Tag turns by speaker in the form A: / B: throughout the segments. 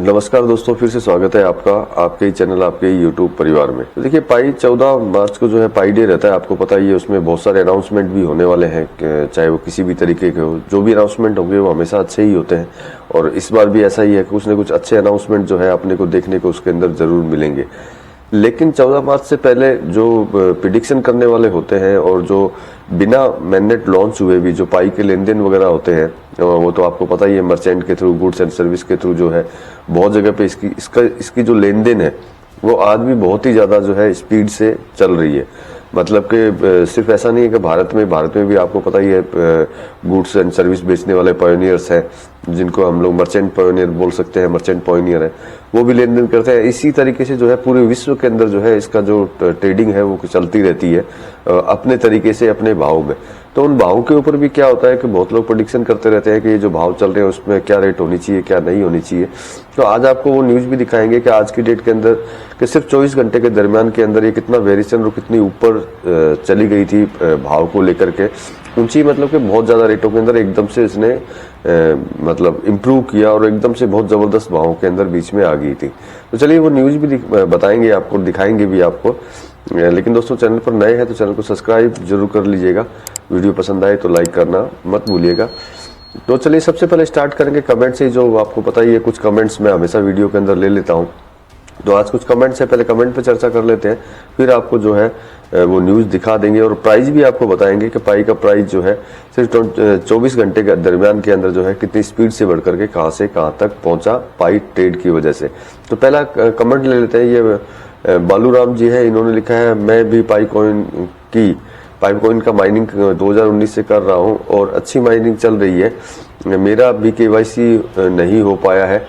A: नमस्कार दोस्तों, फिर से स्वागत है आपका आपके ही चैनल आपके ही यूट्यूब परिवार में। तो देखिए, पाई 14 मार्च को जो है पाई डे रहता है, आपको पता ही है। उसमें बहुत सारे अनाउंसमेंट भी होने वाले हैं, चाहे वो किसी भी तरीके के हो। जो भी अनाउंसमेंट होंगे वो हमेशा अच्छे ही होते हैं, और इस बार भी ऐसा ही है कि कुछ न कुछ अच्छे अनाउंसमेंट जो है अपने को देखने को उसके अंदर जरूर मिलेंगे। लेकिन 14 मार्च से पहले जो प्रिडिक्शन करने वाले होते हैं और जो बिना मैंडेट लॉन्च हुए भी जो पाई के लेन देन वगैरह होते हैं, वो तो आपको पता ही है। मर्चेंट के थ्रू, गुड्स एंड सर्विस के थ्रू जो है बहुत जगह पे इसकी जो लेन देन है वो आज भी बहुत ही ज्यादा जो है स्पीड से चल रही है। मतलब कि सिर्फ ऐसा नहीं है कि भारत में भी आपको पता ही है गुड्स एंड सर्विस बेचने वाले पायोनियर्स हैं, जिनको हम लोग मर्चेंट पायोनियर बोल सकते हैं, मर्चेंट पायोनियर है, वो भी लेन देन करते हैं। इसी तरीके से जो है पूरे विश्व के अंदर जो है इसका जो ट्रेडिंग है वो चलती रहती है अपने तरीके से, अपने भाव में। तो उन भावों के ऊपर भी क्या होता है कि बहुत लोग प्रेडिक्शन करते रहते हैं कि ये जो भाव चल रहे हैं उसमें क्या रेट होनी चाहिए, क्या नहीं होनी चाहिए। तो आज आपको वो न्यूज भी दिखाएंगे कि आज की डेट के अंदर कि सिर्फ 24 घंटे के दरमियान के अंदर ये कितना वेरिएशन और कितनी ऊपर चली गई थी भाव को लेकर के। ऊंची मतलब कि बहुत ज्यादा रेटों के अंदर एकदम से इसने मतलब इम्प्रूव किया और एकदम से बहुत जबरदस्त भावों के अंदर बीच में आ गई थी। तो चलिए वो न्यूज भी बताएंगे आपको, दिखाएंगे भी आपको। लेकिन दोस्तों, चैनल पर नए हैं तो चैनल को सब्सक्राइब जरूर कर लीजिएगा। वीडियो पसंद आए तो लाइक करना मत भूलिएगा। तो चलिए सबसे पहले स्टार्ट करेंगे कमेंट से। जो आपको पता ही है, कुछ कमेंट्स मैं हमेशा वीडियो के अंदर ले लेता हूं, तो आज कुछ कमेंट से पहले कमेंट पे चर्चा कर लेते हैं, फिर आपको जो है वो न्यूज दिखा देंगे और प्राइस भी आपको बताएंगे कि पाई का प्राइस जो है सिर्फ 24 घंटे के दरमियान के अंदर जो है कितनी स्पीड से बढ़ करके कहां से कहां तक पहुंचा पाई ट्रेड की वजह से। तो पहला कमेंट ले लेते हैं। ये बालूराम जी है, इन्होंने लिखा है, मैं भी पाई कॉइन का माइनिंग 2019 से कर रहा हूं और अच्छी माइनिंग चल रही है। मेरा भी केवाईसी नहीं हो पाया है।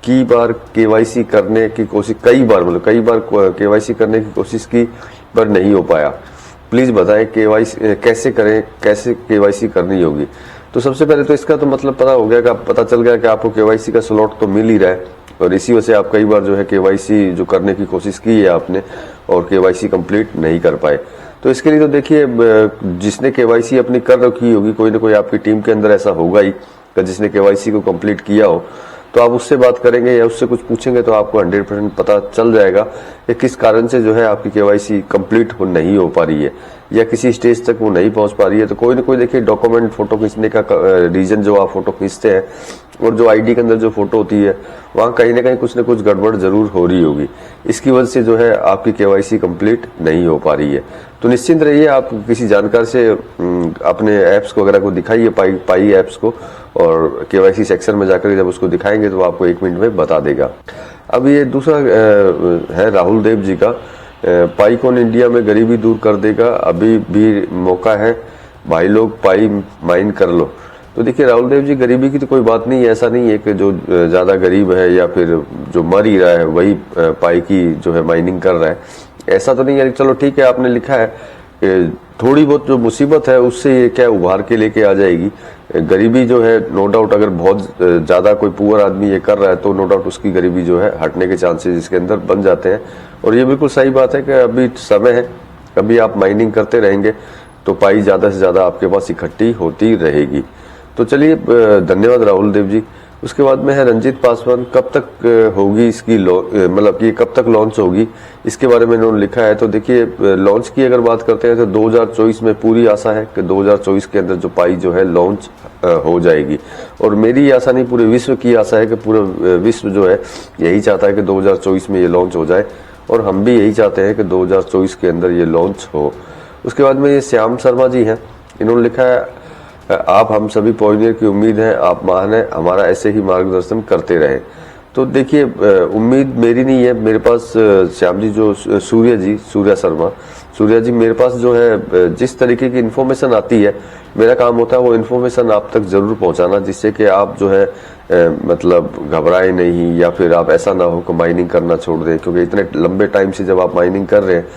A: कई बार केवाईसी करने की कोशिश, कई बार केवाईसी करने की कोशिश की पर नहीं हो पाया। प्लीज बताएं केवाईसी कैसे करें, कैसे केवाईसी करनी होगी। तो सबसे पहले तो इसका तो मतलब पता चल गया कि आपको केवाईसी का स्लॉट तो मिल ही रहा है, और इसी वजह से आप कई बार जो है केवाईसी जो करने की कोशिश की है आपने और केवाईसी कंप्लीट नहीं कर पाए। तो इसके लिए तो देखिए, जिसने केवाईसी अपनी कर रखी होगी, कोई ना कोई आपकी टीम के अंदर ऐसा होगा ही कि जिसने केवाईसी को कंप्लीट किया हो, तो आप उससे बात करेंगे या उससे कुछ पूछेंगे तो आपको 100% पता चल जाएगा कि किस कारण से जो है आपकी केवाईसी कंप्लीट नहीं हो पा रही है या किसी स्टेज तक वो नहीं पहुंच पा रही है। तो कोई ना कोई देखिए डॉक्यूमेंट, फोटो खींचने का रीजन जो आप फोटो खींचते हैं और जो आईडी के अंदर जो फोटो होती है, वहां कहीं ना कहीं कुछ न कुछ गड़बड़ जरूर हो रही होगी। इसकी वजह से जो है आपकी केवाईसी कंप्लीट नहीं हो पा रही है। तो निश्चिंत रहिए, आप किसी जानकार से अपने ऐप्स को वगैरह को दिखाइए, पाई ऐप्स को, और केवाईसी सेक्शन में जाकर जब उसको दिखाएंगे तो आपको 1 मिनट में बता देगा। अब ये दूसरा है राहुल देव जी का, पाई कॉइन इंडिया में गरीबी दूर कर देगा, अभी भी मौका है भाई लोग, पाई माइन कर लो। तो देखिए राहुल देव जी, गरीबी की तो कोई बात नहीं है। ऐसा नहीं है कि जो ज्यादा गरीब है या फिर जो मर ही रहा है वही पाई की जो है माइनिंग कर रहा है, ऐसा तो नहीं है। चलो ठीक है, आपने लिखा है कि थोड़ी बहुत जो मुसीबत है उससे ये क्या उभार के लेके आ जाएगी। गरीबी जो है नो डाउट, अगर बहुत ज्यादा कोई पुअर आदमी ये कर रहा है तो नो डाउट उसकी गरीबी जो है हटने के चांसेस इसके अंदर बन जाते हैं। और ये बिल्कुल सही बात है कि अभी समय है, अभी आप माइनिंग करते रहेंगे तो पाई ज्यादा से ज्यादा आपके पास इकट्ठी होती रहेगी। तो चलिए, धन्यवाद राहुल देव जी। उसके बाद में है रंजीत पासवान, कब तक होगी इसकी मतलब ये कब तक लॉन्च होगी, इसके बारे में इन्होंने लिखा है। तो देखिए, लॉन्च की अगर बात करते हैं तो 2024 में पूरी आशा है कि 2024 के अंदर जो पाई जो है लॉन्च हो जाएगी। और मेरी आशा नहीं, पूरे विश्व की आशा है कि पूरा विश्व जो है यही चाहता है कि 2024 में ये लॉन्च हो जाए, और हम भी यही चाहते हैं कि 2024 के अंदर ये लॉन्च हो। उसके बाद में ये श्याम शर्मा जी हैं, इन्होंने लिखा है, आप हम सभी पॉइनियर की उम्मीद है, आप महान है, हमारा ऐसे ही मार्गदर्शन करते रहे। तो देखिए, उम्मीद मेरी नहीं है, मेरे पास श्याम जी जो सूर्या जी मेरे पास जो है जिस तरीके की इन्फॉर्मेशन आती है, मेरा काम होता है वो इन्फॉर्मेशन आप तक जरूर पहुंचाना, जिससे कि आप जो है मतलब घबराए नहीं या फिर आप ऐसा ना हो कि माइनिंग करना छोड़ दें। क्योंकि इतने लंबे टाइम से जब आप माइनिंग कर रहे हैं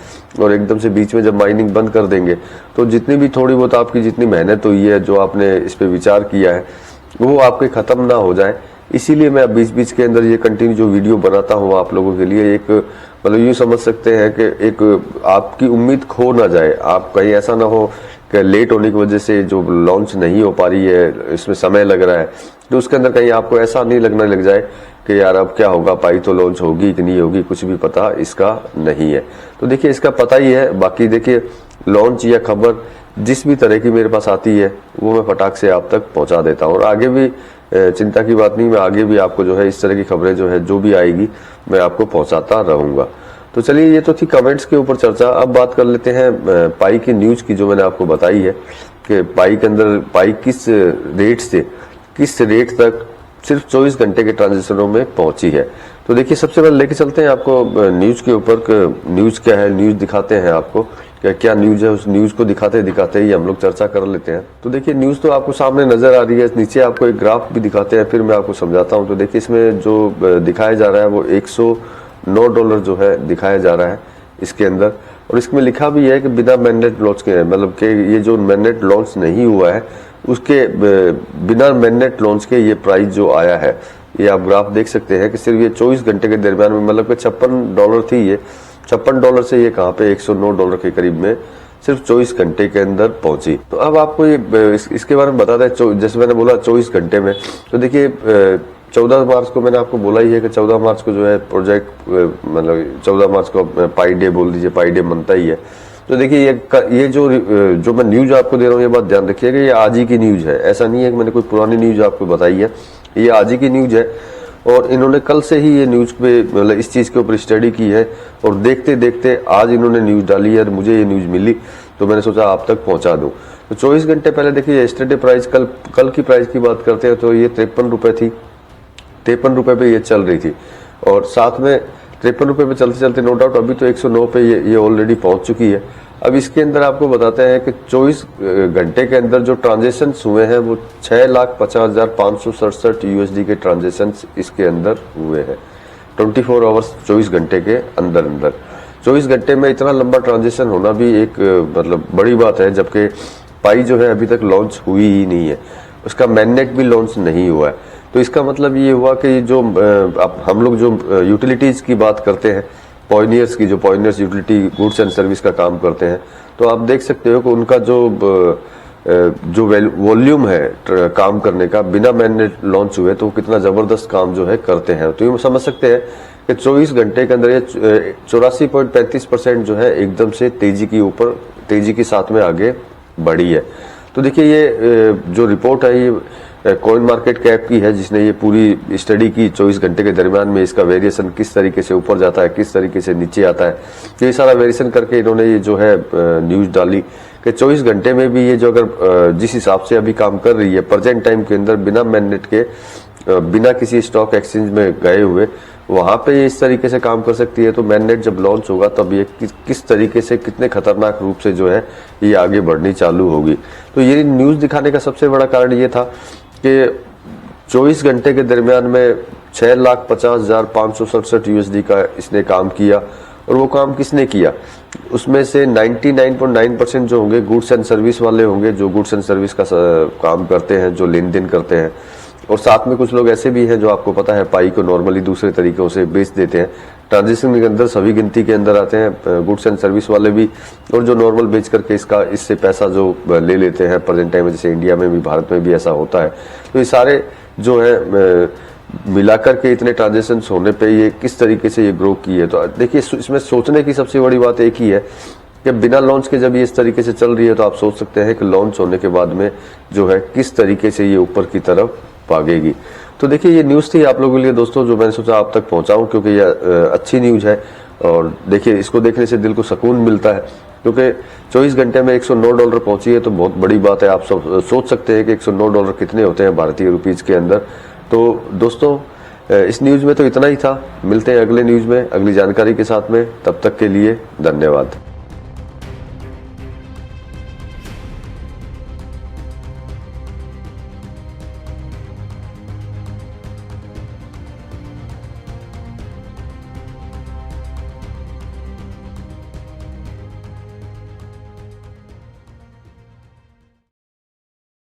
A: और एकदम से बीच में जब माइनिंग बंद कर देंगे तो जितनी भी थोड़ी बहुत आपकी जितनी मेहनत हुई है, जो आपने इस पे विचार किया है, वो आपके खत्म ना हो जाए। इसीलिए मैं बीच बीच के अंदर ये कंटिन्यू जो वीडियो बनाता हूँ आप लोगों के लिए, एक मतलब यूं समझ सकते हैं कि एक आपकी उम्मीद खो ना जाए। आप कहीं ऐसा ना हो लेट होने की वजह से जो लॉन्च नहीं हो पा रही है, इसमें समय लग रहा है, तो उसके अंदर कहीं आपको ऐसा नहीं लगने लग जाए कि यार अब क्या होगा, पाई तो लॉन्च होगी कि नहीं होगी, कुछ भी पता इसका नहीं है। तो देखिए इसका पता ही है। बाकी देखिए लॉन्च या खबर जिस भी तरह की मेरे पास आती है वो मैं फटाक से आप तक पहुंचा देता हूँ, और आगे भी चिंता की बात नहीं, मैं आगे भी आपको जो है इस तरह की खबरें जो है जो भी आएगी मैं आपको पहुंचाता रहूंगा। तो चलिए ये तो थी कमेंट्स के ऊपर चर्चा। अब बात कर लेते हैं पाई की न्यूज की, जो मैंने आपको बताई है कि पाई के अंदर पाई किस रेट से किस रेट तक सिर्फ 24 घंटे के ट्रांजेक्शनों में पहुंची है। तो देखिए सबसे पहले लेके चलते हैं आपको न्यूज के ऊपर। न्यूज क्या है, न्यूज दिखाते हैं आपको क्या न्यूज है, उस न्यूज को दिखाते दिखाते ही हम लोग चर्चा कर लेते हैं। तो देखिए न्यूज तो आपको सामने नजर आ रही है, नीचे आपको एक ग्राफ भी दिखाते हैं, फिर मैं आपको समझाता हूँ। तो देखिए इसमें जो दिखाया जा रहा है वो $109 जो है दिखाया जा रहा है इसके अंदर, और इसमें लिखा भी है कि बिना मैंडेट लॉन्च के, मतलब कि ये जो मैंडेट लॉन्च नहीं हुआ है उसके बिना मैंडेट लॉन्च के ये प्राइस जो आया है, ये आप ग्राफ देख सकते हैं कि सिर्फ ये 24 घंटे के दरमियान में, मतलब कि $56 थी, ये $56 से ये कहाँ पे $109 के करीब में सिर्फ 24 घंटे के अंदर पहुंची। तो अब आपको ये इसके बारे में बता दें, जैसे मैंने बोला 24 घंटे में, तो देखिए 14 मार्च को मैंने आपको बोला ही है कि 14 मार्च को जो है प्रोजेक्ट, मतलब 14 मार्च को पाई डे बोल दीजिए, पाई डे बनता ही है। तो देखिए ये जो मैं न्यूज आपको दे रहा हूँ, ये बात ध्यान रखिएगा, ये आज ही की न्यूज है, ऐसा नहीं है कि मैंने कोई पुरानी न्यूज आपको बताई है, ये आज ही की न्यूज है। और इन्होंने कल से ही ये न्यूज पे, मतलब इस चीज के ऊपर स्टडी की है, और देखते देखते आज इन्होंने न्यूज डाली है, मुझे ये न्यूज मिली तो मैंने सोचा आप तक पहुंचा दूं। तो 24 घंटे पहले देखिए यस्टरडे प्राइस, कल की प्राइस की बात करते हैं तो ये 53 रुपए थी, 53 रुपए पे ये चल रही थी, और साथ में 53 रुपए पे चलते चलते नो डाउट अभी तो 109 पे ये ऑलरेडी पहुंच चुकी है। अब इसके अंदर आपको बताते हैं कि 24 घंटे के अंदर जो ट्रांजेक्शन हुए हैं वो 6,50,567 USD के ट्रांजेक्शन इसके अंदर हुए हैं 24 आवर्स, 24 घंटे के अंदर अंदर। 24 घंटे में इतना लंबा ट्रांजेक्शन होना भी एक मतलब बड़ी बात है, जबकि पाई जो है अभी तक लॉन्च हुई ही नहीं है, उसका मैननेट भी लॉन्च नहीं हुआ है। तो इसका मतलब ये हुआ कि जो हम लोग जो यूटिलिटीज की बात करते हैं, पॉइनियर्स की, जो पॉइनियर्स यूटिलिटी गुड्स एंड सर्विस का काम करते हैं, तो आप देख सकते हो कि उनका जो वॉल्यूम है काम करने का बिना मैंडेट लॉन्च हुए, तो कितना जबरदस्त काम जो है करते हैं। तो ये समझ सकते हैं कि 24 घंटे के अंदर ये 84.35% जो है एकदम से तेजी के साथ में आगे बढ़ी है। तो देखिए ये जो रिपोर्ट है ये कॉइन मार्केट कैप की है, जिसने ये पूरी स्टडी की 24 घंटे के दरमियान में इसका वेरिएशन किस तरीके से ऊपर जाता है, किस तरीके से नीचे आता है। तो ये सारा वेरिएशन करके इन्होंने ये जो है न्यूज डाली कि 24 घंटे में भी ये जो अगर जिस हिसाब से अभी काम कर रही है प्रेजेंट टाइम के अंदर, बिना मैंडेट के, बिना किसी स्टॉक एक्सचेंज में गए हुए, वहां पे ये इस तरीके से काम कर सकती है। तो मैंडेट जब लॉन्च होगा तब ये किस तरीके से, कितने खतरनाक रूप से जो है ये आगे बढ़नी चालू होगी। तो ये न्यूज दिखाने का सबसे बड़ा कारण ये था कि 24 घंटे के दरमियान में 6,50,567 USD का इसने काम किया, और वो काम किसने किया, उसमें से 99.9% जो होंगे गुड्स एंड सर्विस वाले होंगे, जो गुड्स एंड सर्विस का काम करते हैं, जो लेन देन करते हैं। और साथ में कुछ लोग ऐसे भी हैं जो आपको पता है पाई को नॉर्मली दूसरे तरीकों से बेच देते हैं। ट्रांजेक्शन के अंदर सभी गिनती के अंदर आते हैं गुड्स एंड सर्विस वाले भी, और जो नॉर्मल बेच करके इससे पैसा जो ले लेते हैं प्रेजेंट टाइम में, जैसे इंडिया में भी, भारत में भी ऐसा होता है। तो ये सारे जो है मिलाकर के इतने ट्रांजेक्शन होने पे ये किस तरीके से ये ग्रो की है। तो देखिए इसमें सोचने की सबसे बड़ी बात एक ही है कि बिना लॉन्च के जब ये इस तरीके से चल रही है, तो आप सोच सकते हैं कि लॉन्च होने के बाद में जो है किस तरीके से ये ऊपर की तरफ भागेगी। तो देखिए ये न्यूज थी आप लोगों के लिए दोस्तों, जो मैंने सोचा आप तक पहुंचाऊं, क्योंकि ये अच्छी न्यूज है। और देखिए इसको देखने से दिल को सुकून मिलता है, क्योंकि 24 घंटे में $109 पहुंची है तो बहुत बड़ी बात है। आप सब सोच सकते हैं कि $109 कितने होते हैं भारतीय रुपीज के अंदर। तो दोस्तों इस न्यूज में तो इतना ही था, मिलते हैं अगले न्यूज में अगली जानकारी के साथ में, तब तक के लिए धन्यवाद।